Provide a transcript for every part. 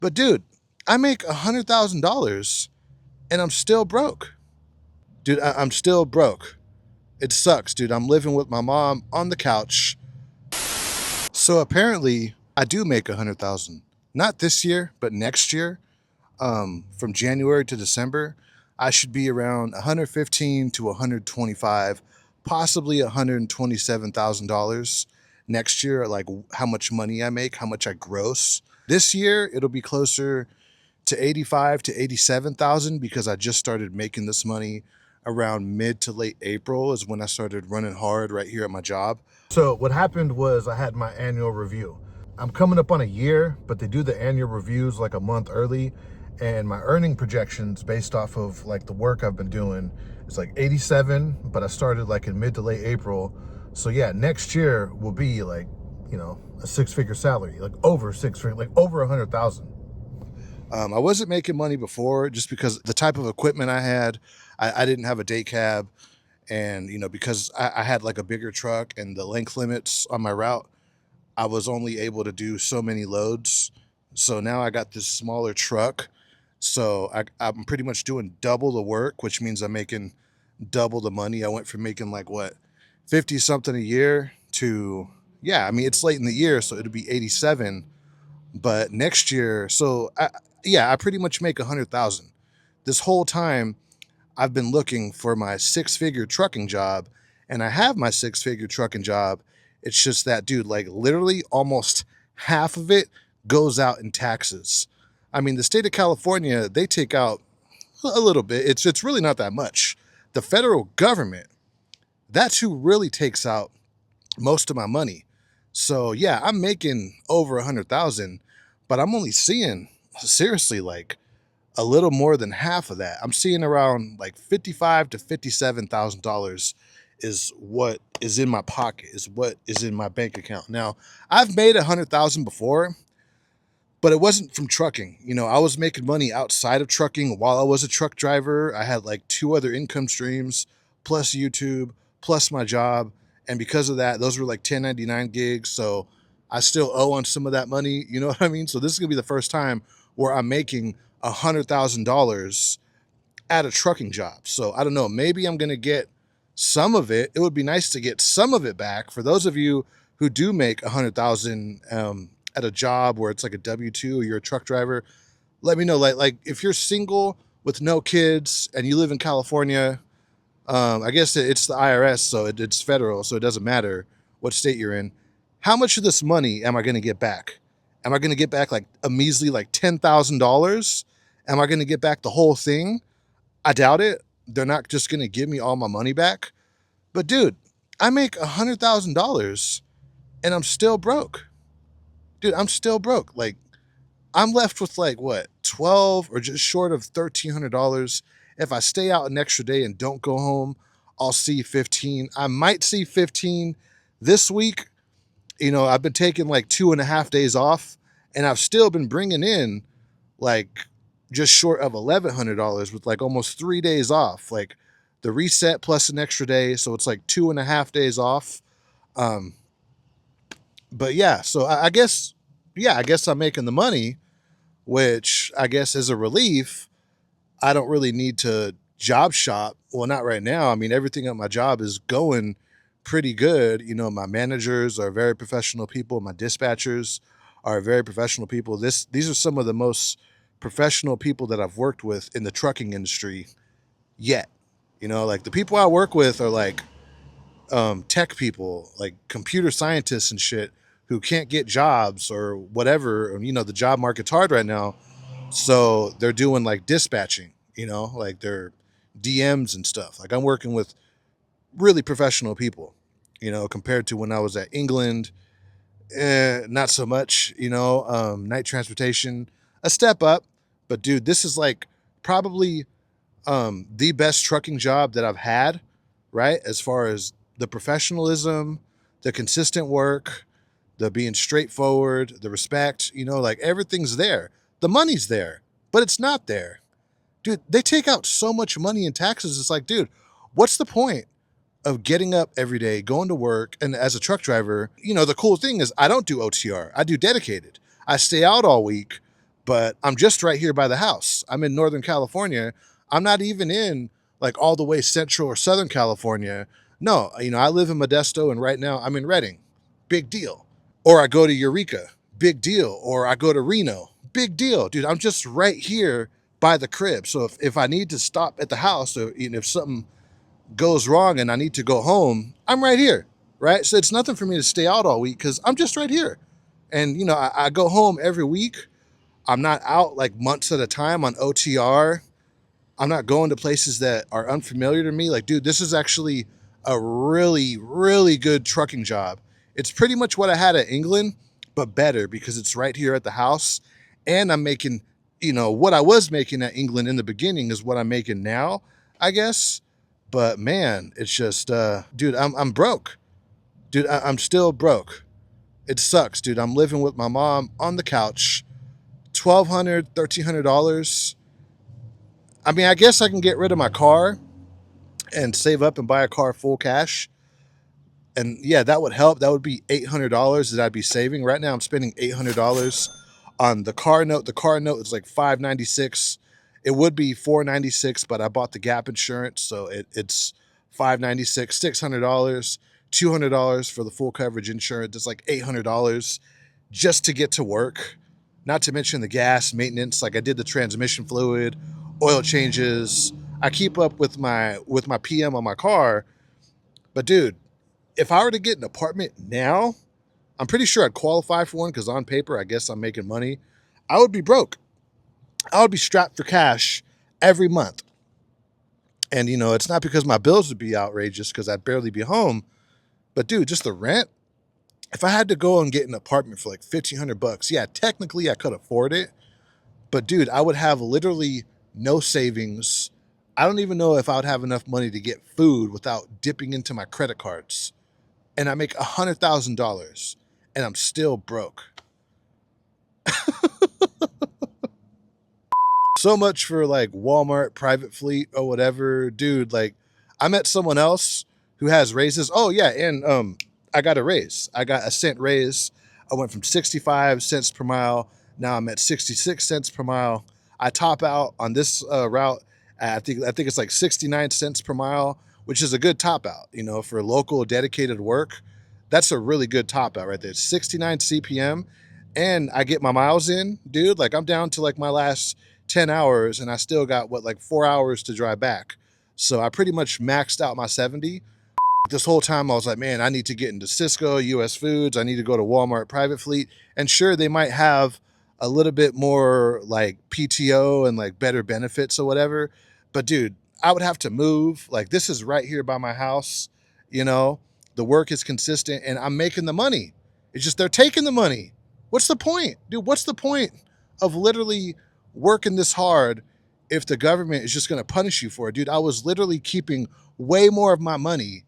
But dude, I make $100,000 and I'm still broke. Dude, I'm still broke. It sucks, dude. I'm living with my mom on the couch. So apparently, I do make 100,000. Not this year, but next year. From January to December, I should be around 115 to 125, possibly $127,000 next year. Like how much money I make, how much I gross. This year, it'll be closer to 85 to 87,000 because I just started making this money around mid to late April is when I started running hard right here at my job. So what happened was I had my annual review. I'm coming up on a year, but they do the annual reviews like a month early, and my earning projections based off of like the work I've been doing is like 87, but I started like in mid to late April. So yeah, next year will be like, a six-figure salary, like over six figure, like over 100,000. I wasn't making money before just because the type of equipment I had. I didn't have a day cab, and because I had like a bigger truck and the length limits on my route, I was only able to do so many loads. So now I got this smaller truck, so I'm pretty much doing double the work, which means I'm making double the money. I went from making like what 50 something a year to, yeah, I mean it's late in the year, so it'll be 87. But next year, yeah, I pretty much make 100,000. This whole time I've been looking for my six-figure trucking job, and I have my six-figure trucking job. It's just that, dude, like literally almost half of it goes out in taxes. I mean, the state of California, they take out a little bit. It's really not that much. The federal government, that's who really takes out most of my money. So yeah, I'm making over 100,000, but I'm only seeing seriously like a little more than half of that. I'm seeing around like 55 to $57,000 is what is in my pocket, is what is in my bank account. Now, I've made 100,000 before, but it wasn't from trucking. I was making money outside of trucking while I was a truck driver. I had like two other income streams, plus YouTube, plus my job. And because of that, those were like 1099 gigs. So I still owe on some of that money. You know what I mean? So this is going to be the first time where I'm making $100,000 at a trucking job. So I don't know, maybe I'm going to get some of it. It would be nice to get some of it back. For those of you who do make 100,000 at a job where it's like a W-2 or you're a truck driver, let me know. Like if you're single with no kids and you live in California, I guess it's the IRS, so it's federal, so it doesn't matter what state you're in. How much of this money am I going to get back? Am I going to get back like a measly like $10,000? Am I going to get back the whole thing? I doubt it. They're not just going to give me all my money back. But dude, I make $100,000 and I'm still broke. Dude, I'm still broke. Like I'm left with like what, 12 or just short of $1,300. If I stay out an extra day and don't go home, I'll see 15. I might see 15 this week. I've been taking like 2.5 days off, and I've still been bringing in like just short of $1,100 with like almost 3 days off, like the reset plus an extra day. So it's like 2.5 days off. Um, but yeah, so I guess, yeah, I guess I'm making the money, which I guess is a relief. I don't really need to job shop. Well, not right now. I mean, everything at my job is going pretty good. My managers are very professional people. My dispatchers are very professional people. These are some of the most professional people that I've worked with in the trucking industry yet. Like the people I work with are like tech people, like computer scientists and shit who can't get jobs or whatever. The job market's hard right now. So they're doing like dispatching, like they're DMs and stuff. Like I'm working with really professional people, compared to when I was at England. Not so much, night transportation, a step up. But dude, this is like probably the best trucking job that I've had, right? As far as the professionalism, the consistent work, the being straightforward, the respect, like everything's there. The money's there, but it's not there. Dude, they take out so much money in taxes. It's like, dude, what's the point of getting up every day, going to work? And as a truck driver, the cool thing is I don't do OTR. I do dedicated. I stay out all week, but I'm just right here by the house. I'm in Northern California. I'm not even in like all the way Central or Southern California. No, I live in Modesto and right now I'm in Redding. Big deal. Or I go to Eureka. Big deal. Or I go to Reno. Big deal. Dude, I'm just right here by the crib. So if I need to stop at the house or if something goes wrong and I need to go home, I'm right here. Right. So it's nothing for me to stay out all week because I'm just right here. And, I go home every week. I'm not out like months at a time on OTR. I'm not going to places that are unfamiliar to me. Like, dude, this is actually a really, really good trucking job. It's pretty much what I had at England, but better because it's right here at the house. And I'm making, what I was making at England in the beginning is what I'm making now, I guess. But man, it's just, dude, I'm broke. Dude, I'm still broke. It sucks, dude. I'm living with my mom on the couch. $1,200, $1,300. I mean, I guess I can get rid of my car and save up and buy a car full cash. And yeah, that would help. That would be $800 that I'd be saving. Right now, I'm spending $800 on the car note. The car note is like $596. It would be $496, but I bought the gap insurance, so it's $596, $600, $200 for the full coverage insurance. It's like $800 just to get to work. Not to mention the gas maintenance. Like I did the transmission fluid, oil changes. I keep up with my PM on my car. But dude, if I were to get an apartment now, I'm pretty sure I'd qualify for one because on paper, I guess I'm making money. I would be broke. I would be strapped for cash every month. And, it's not because my bills would be outrageous because I'd barely be home. But, dude, just the rent. If I had to go and get an apartment for like $1,500, yeah, technically I could afford it. But, dude, I would have literally no savings. I don't even know if I would have enough money to get food without dipping into my credit cards. And I make $100,000 and I'm still broke. So much for like Walmart, private fleet or whatever. Dude, like I met someone else who has raises. Oh yeah, and I got a raise. I got a cent raise. I went from 65 cents per mile. Now I'm at 66 cents per mile. I top out on this route. I think it's like 69 cents per mile, which is a good top out, for local dedicated work. That's a really good top out right there. 69 CPM and I get my miles in, dude. Like I'm down to like my last 10 hours and I still got like 4 hours to drive back. So I pretty much maxed out my 70. This whole time I was like, man, I need to get into Cisco, US Foods. I need to go to Walmart private fleet. And sure, they might have a little bit more like PTO and like better benefits or whatever. But dude, I would have to move. Like this is right here by my house. The work is consistent and I'm making the money. It's just they're taking the money. What's the point? Dude, what's the point of literally working this hard if the government is just going to punish you for it? Dude, I was literally keeping way more of my money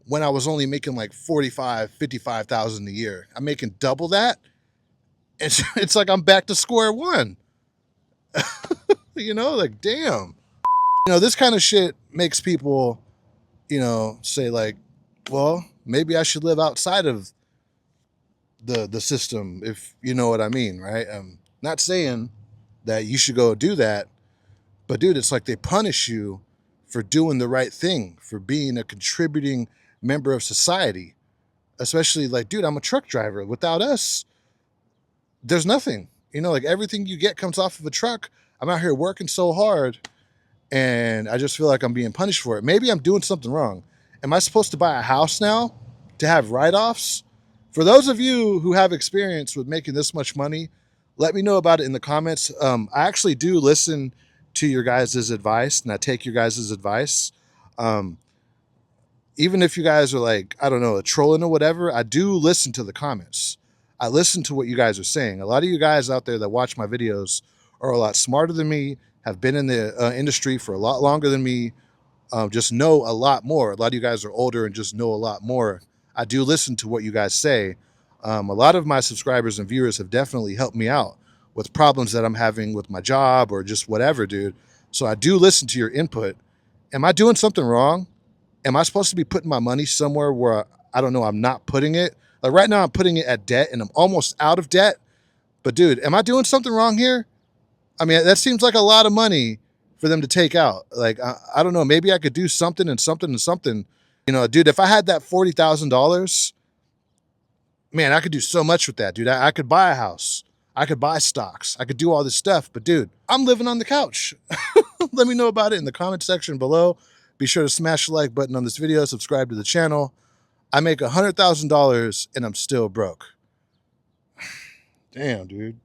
when I was only making like 45, 55,000 a year. I'm making double that. It's like I'm back to square one. Like, damn. This kind of shit makes people, say like, well, maybe I should live outside of the system, if you know what I mean, right? I'm not saying that you should go do that, but dude, it's like they punish you for doing the right thing, for being a contributing member of society. Especially like, dude, I'm a truck driver. Without us, there's nothing. Like everything you get comes off of a truck. I'm out here working so hard and I just feel like I'm being punished for it. Maybe I'm doing something wrong. Am I supposed to buy a house now to have write-offs? For those of you who have experience with making this much money, let me know about it in the comments. I actually do listen to your guys' advice and I take your guys' advice. Even if you guys are like, I don't know, trolling or whatever, I do listen to the comments. I listen to what you guys are saying. A lot of you guys out there that watch my videos are a lot smarter than me, have been in the industry for a lot longer than me, just know a lot more. A lot of you guys are older and just know a lot more. I do listen to what you guys say. A lot of my subscribers and viewers have definitely helped me out with problems that I'm having with my job or just whatever, dude. So I do listen to your input. Am I doing something wrong? Am I supposed to be putting my money somewhere where I don't know, I'm not putting it? Like right now I'm putting it at debt and I'm almost out of debt, But dude, am I doing something wrong here? I mean, that seems like a lot of money for them to take out. Like, I don't know. Maybe I could do something and something and something. You know, dude, if I had that $40,000, man, I could do so much with that, dude. I could buy a house. I could buy stocks. I could do all this stuff. But dude, I'm living on the couch. Let me know about it in the comment section below. Be sure to smash the like button on this video. Subscribe to the channel. I make $100,000 and I'm still broke. Damn, dude.